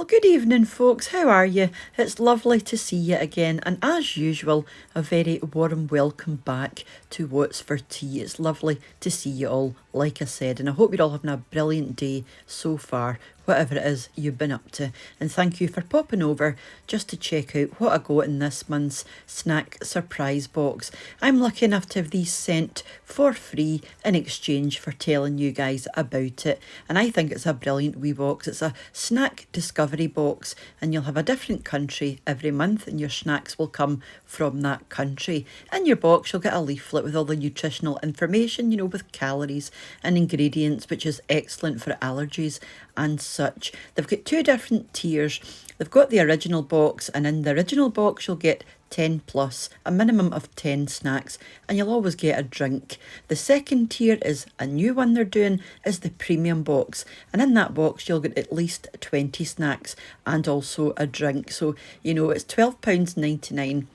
Well, good evening, folks. How are you? It's lovely to see you again, and as usual, a very warm welcome back to What's for Tea. It's lovely to see you all, like I said, and I hope you're all having a brilliant day so far, whatever it is you've been up to. And thank you for popping over just to check out what I got in this month's snack surprise box. I'm lucky enough to have these sent for free in exchange for telling you guys about it, and I think it's a brilliant wee box. It's a snack discovery box, and you'll have a different country every month, and your snacks will come from that country. In your box, you'll get a leaflet with all the nutritional information, you know, with calories and ingredients, which is excellent for allergies and such. They've got two different tiers. They've got the original box, and in the original box you'll get 10 plus, a minimum of 10 snacks, and you'll always get a drink. The second tier is a new one they're doing, is the premium box, and in that box you'll get at least 20 snacks and also a drink. So, you know, it's £12.99.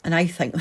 And I think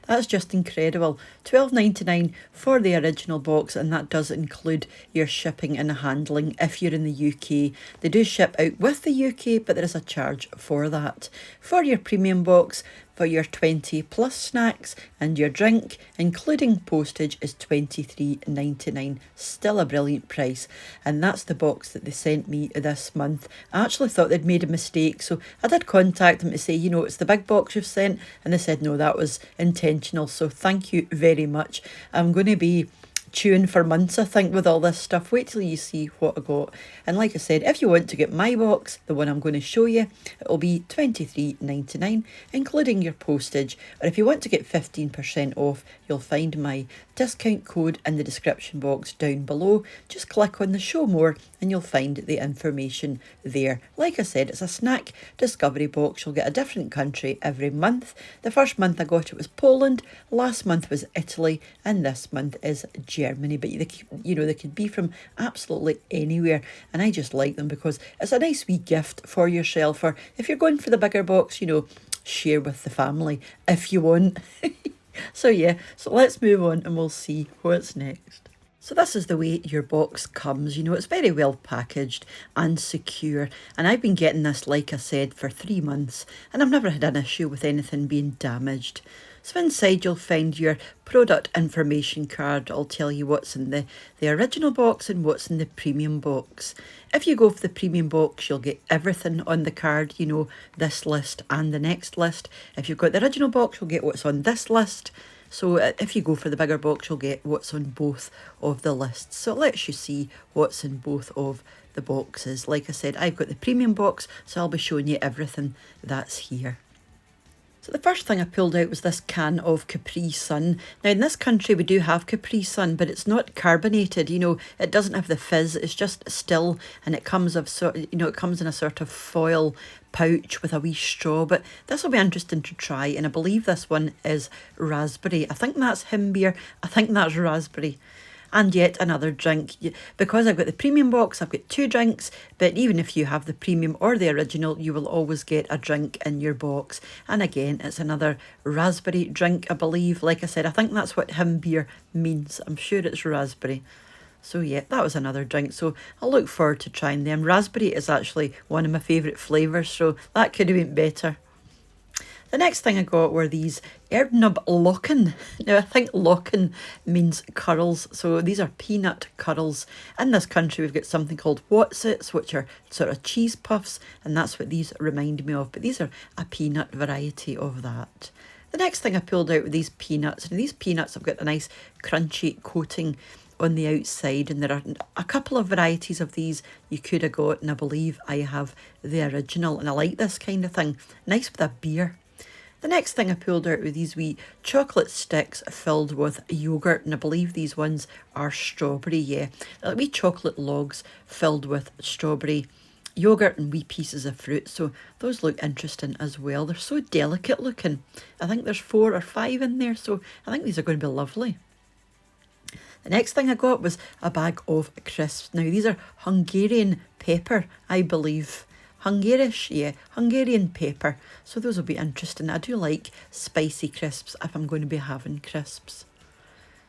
that's just incredible. £12.99 for the original box, and that does include your shipping and handling if you're in the UK. They do ship out with the UK, but there is a charge for that. For your premium box, for your 20 plus snacks and your drink, including postage, is £23.99. Still a brilliant price. And that's the box that they sent me this month. I actually thought they'd made a mistake, so I did contact them to say, you know, it's the big box you've sent, and they said no, that was intentional. So thank you very much. I'm going to be chewing for months, I think, with all this stuff. Wait till you see what I got. And like I said, if you want to get my box, the one I'm going to show you, it'll be £23.99, including your postage. Or if you want to get 15% off, you'll find my discount code in the description box down below. Just click on the show more and you'll find the information there. Like I said, it's a snack discovery box. You'll get a different country every month. The first month I got it was Poland, last month was Italy, and this month is Germany. But they could be from absolutely anywhere, and I just like them because it's a nice wee gift for yourself, or if you're going for the bigger box, you know, share with the family if you want. So yeah, so let's move on and we'll see what's next. So this is the way your box comes. You know, it's very well packaged and secure. And I've been getting this, like I said, for 3 months, and I've never had an issue with anything being damaged. So inside you'll find your product information card. I'll tell you what's in the original box and what's in the premium box. If you go for the premium box, you'll get everything on the card, you know, this list and the next list. If you've got the original box, you'll get what's on this list. So if you go for the bigger box, you'll get what's on both of the lists. So it lets you see what's in both of the boxes. Like I said, I've got the premium box, so I'll be showing you everything that's here. So the first thing I pulled out was this can of Capri Sun. Now in this country we do have Capri Sun, but it's not carbonated, you know, it doesn't have the fizz, it's just still, and it comes it comes in a sort of foil pouch with a wee straw. But this will be interesting to try, and I believe this one is raspberry. I think that's Himbeer, I think that's raspberry. And yet another drink. Because I've got the premium box, I've got 2 drinks, but even if you have the premium or the original, you will always get a drink in your box. And again, it's another raspberry drink, I believe. Like I said, I think that's what Himbeer means. I'm sure it's raspberry. So yeah, that was another drink. So I'll look forward to trying them. Raspberry is actually one of my favourite flavours, so that could have been better. The next thing I got were these Erdnub Locken. Now I think Locken means curls, so these are peanut curls. In this country we've got something called Wotsits, which are sort of cheese puffs, and that's what these remind me of, but these are a peanut variety of that. The next thing I pulled out were these peanuts, and these peanuts have got a nice crunchy coating on the outside, and there are a couple of varieties of these you could have got, and I believe I have the original, and I like this kind of thing, nice with a beer. The next thing I pulled out were these wee chocolate sticks filled with yoghurt, and I believe these ones are strawberry, yeah. They're like wee chocolate logs filled with strawberry yoghurt and wee pieces of fruit, so those look interesting as well. They're so delicate looking. I think there's 4 or 5 in there, so I think these are going to be lovely. The next thing I got was a bag of crisps. Now these are Hungarian pepper, I believe. Hungarian pepper. So those will be interesting. I do like spicy crisps if I'm going to be having crisps.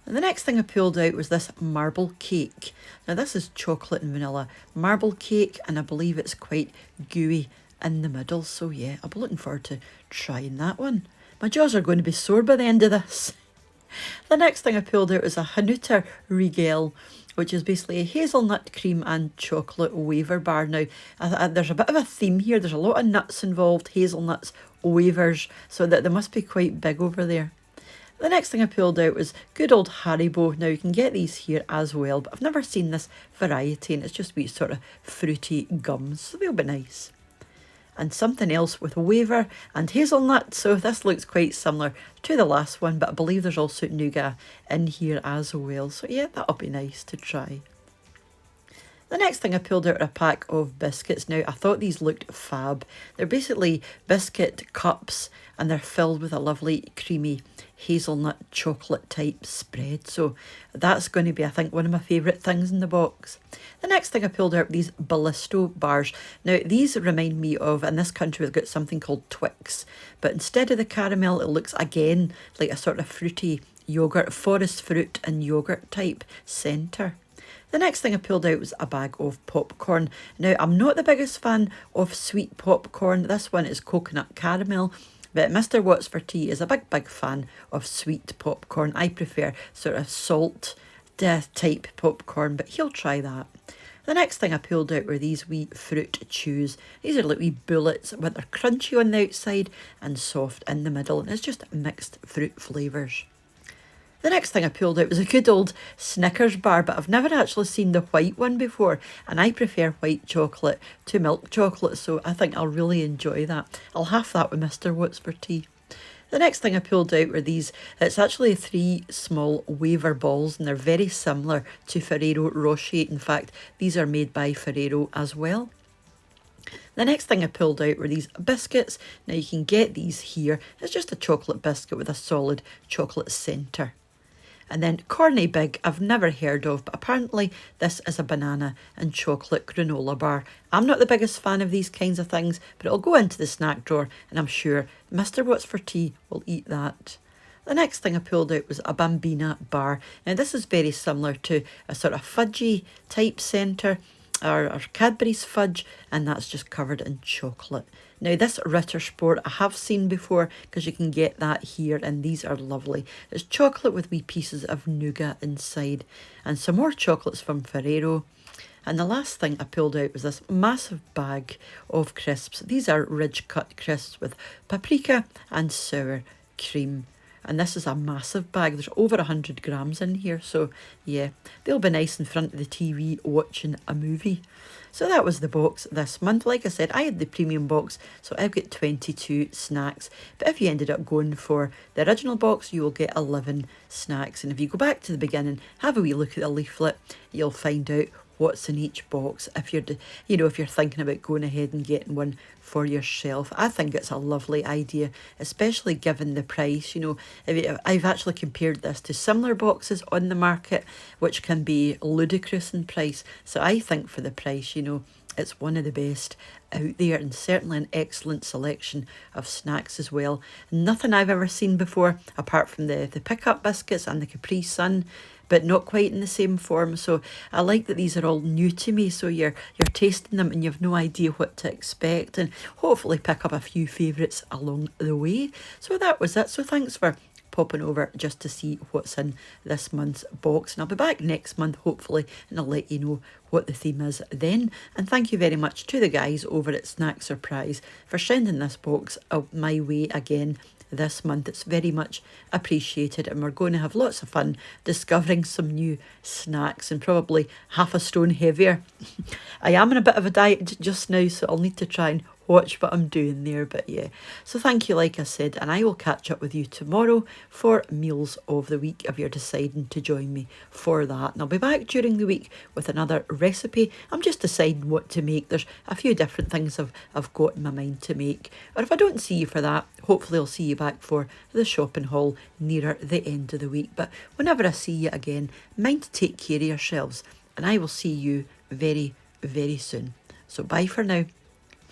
And the next thing I pulled out was this marble cake. Now this is chocolate and vanilla marble cake, and I believe it's quite gooey in the middle. So yeah, I'll be looking forward to trying that one. My jaws are going to be sore by the end of this. The next thing I pulled out was a Hanuta Regale, which is basically a hazelnut cream and chocolate wafer bar. Now, there's a bit of a theme here. There's a lot of nuts involved, hazelnuts, wafers, so that they must be quite big over there. The next thing I pulled out was good old Haribo. Now, you can get these here as well, but I've never seen this variety, and it's just wee sort of fruity gums, so they'll be nice. And something else with wafer and hazelnut, so this looks quite similar to the last one, but I believe there's also nougat in here as well, so yeah, that'll be nice to try. The next thing I pulled out are a pack of biscuits. Now, I thought these looked fab. They're basically biscuit cups, and they're filled with a lovely creamy hazelnut chocolate type spread. So that's going to be, I think, one of my favourite things in the box. The next thing I pulled out, these Ballisto bars. Now, these remind me of, in this country, we've got something called Twix, but instead of the caramel, it looks again like a sort of fruity yoghurt, forest fruit and yoghurt type centre. The next thing I pulled out was a bag of popcorn. Now, I'm not the biggest fan of sweet popcorn. This one is coconut caramel, but Mr. What's for Tea is a big fan of sweet popcorn. I prefer sort of salt type popcorn, but he'll try that. The next thing I pulled out were these wee fruit chews. These are like wee bullets, but they're crunchy on the outside and soft in the middle, and it's just mixed fruit flavours. The next thing I pulled out was a good old Snickers bar, but I've never actually seen the white one before, and I prefer white chocolate to milk chocolate, so I think I'll really enjoy that. I'll have that with Mr. What's for Tea. The next thing I pulled out were these. It's actually 3 small wafer balls, and they're very similar to Ferrero Rocher. In fact, these are made by Ferrero as well. The next thing I pulled out were these biscuits. Now, you can get these here. It's just a chocolate biscuit with a solid chocolate centre. And then Corny Big, I've never heard of, but apparently this is a banana and chocolate granola bar. I'm not the biggest fan of these kinds of things, but it'll go into the snack drawer, and I'm sure Mr. What's for Tea will eat that. The next thing I pulled out was a Bambina bar. Now, this is very similar to a sort of fudgy type centre, or Cadbury's fudge, and that's just covered in chocolate. Now, this Ritter Sport I have seen before, because you can get that here, and these are lovely. It's chocolate with wee pieces of nougat inside, and some more chocolates from Ferrero. And the last thing I pulled out was this massive bag of crisps. These are ridge cut crisps with paprika and sour cream. And this is a massive bag. There's over 100 grams in here. So yeah, they'll be nice in front of the TV watching a movie. So that was the box this month. Like I said, I had the premium box, so I've got 22 snacks. But if you ended up going for the original box, you will get 11 snacks. And if you go back to the beginning, have a wee look at the leaflet, you'll find out what's in each box if you're if you're thinking about going ahead and getting one for yourself. I think it's a lovely idea, especially given the price. I've actually compared this to similar boxes on the market, which can be ludicrous in price. So I think for the price, it's one of the best out there, and certainly an excellent selection of snacks as well. Nothing I've ever seen before, apart from the pick-up biscuits and the Capri Sun, but not quite in the same form. So I like that these are all new to me, so you're tasting them and you've no idea what to expect, and hopefully pick up a few favourites along the way. So that was it. So thanks for popping over just to see what's in this month's box, and I'll be back next month hopefully, and I'll let you know what the theme is then. And thank you very much to the guys over at SnackSurprise for sending this box my way again this month. It's very much appreciated, and we're going to have lots of fun discovering some new snacks, and probably half a stone heavier. I am in a bit of a diet just now, so I'll need to try and watch what I'm doing there, but yeah. So thank you, like I said, and I will catch up with you tomorrow for Meals of the Week if you're deciding to join me for that. And I'll be back during the week with another recipe. I'm just deciding what to make. There's a few different things I've got in my mind to make. Or if I don't see you for that, hopefully I'll see you back for the shopping haul nearer the end of the week. But whenever I see you again, mind to take care of yourselves, and I will see you very, very soon. So bye for now.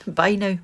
Bye now.